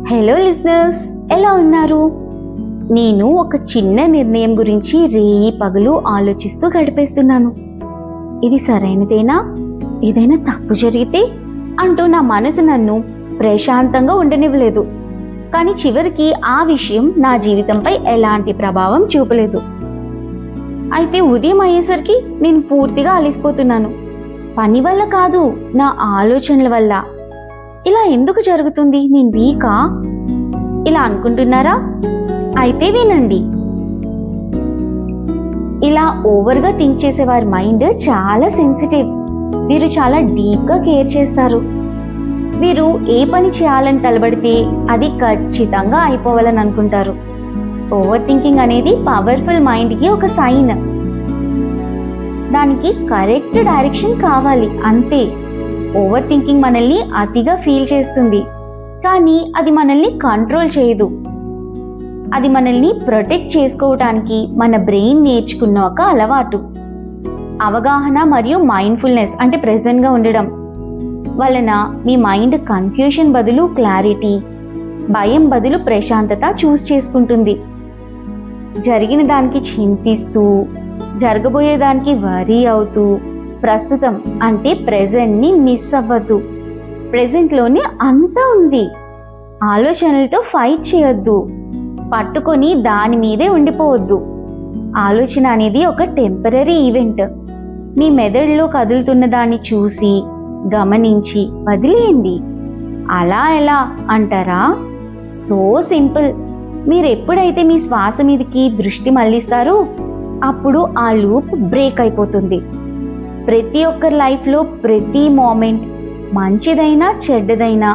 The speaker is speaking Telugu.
హలో లిజనర్స్, ఎలా ఉన్నారు? నేను ఒక చిన్న నిర్ణయం గురించి రేయి పగలు ఆలోచిస్తూ గడిపేస్తున్నాను. ఇది సరైనదేనా? ఏదైనా తప్పు జరిగితే అంటూ నా మనసు నన్ను ప్రశాంతంగా ఉండనివ్వలేదు. కానీ చివరికి ఆ విషయం నా జీవితంపై ఎలాంటి ప్రభావం చూపలేదు. అయితే ఉదయం అయ్యేసరికి నేను పూర్తిగా అలసిపోతున్నాను. పని వల్ల కాదు, నా ఆలోచనల వల్ల. ఇలా ఎందుకు జరుగుతుంది? నేను వీకా? ఇలా అనుకుంటున్నారా? అయితే వినండి. ఇలా ఓవర్గా థింక్ చేసే వారి మైండ్ చాలా సెన్సిటివ్. వీరు చాలా డీప్గా కేర్ చేస్తారు. వీరు ఏ పని చేయాలని తలబడితే అది ఖచ్చితంగా అయిపోవాలని అనుకుంటారు. ఓవర్ థింకింగ్ అనేది పవర్ఫుల్ మైండ్కి ఒక సైన్. దానికి కరెక్ట్ డైరెక్షన్ కావాలి, అంతే. ఓవర్ థింకింగ్ మనల్ని అతిగా ఫీల్ చేస్తుంది, కానీ అది మనల్ని కంట్రోల్ చేయదు. అది మనల్ని ప్రొటెక్ట్ చేసుకోవటానికి మన బ్రెయిన్ నేర్చుకున్న ఒక అలవాటు. అవగాహన మరియు మైండ్ఫుల్నెస్ అంటే ప్రెజెంట్గా ఉండడం వలన మీ మైండ్ కన్ఫ్యూషన్ బదులు క్లారిటీ, భయం బదులు ప్రశాంతత చూస్ చేసుకుంటుంది. జరిగిన దానికి చింతిస్తూ, జరగబోయే దానికి వరీ అవుతూ, ప్రస్తుతం అంటే ప్రెజెంట్ని మిస్ అవ్వద్దు. ప్రెజెంట్లోనే అంతా ఉంది. ఆలోచనలతో ఫైట్ చేయొద్దు. పట్టుకొని దాని మీదే ఉండిపోవద్దు. ఆలోచన అనేది ఒక టెంపరీ ఈవెంట్. మీ మెదడులో కదులుతున్న దాన్ని చూసి, గమనించి వదిలేయండి. అలా ఎలా అంటారా? So simple. మీరు ఎప్పుడైతే మీ శ్వాస మీదకి దృష్టి మళ్లిస్తారో అప్పుడు ఆ లూప్ బ్రేక్ అయిపోతుంది. ప్రతి ఒక్కరి లైఫ్లో ప్రతి మూమెంట్ మంచిదైనా చెడ్డదైనా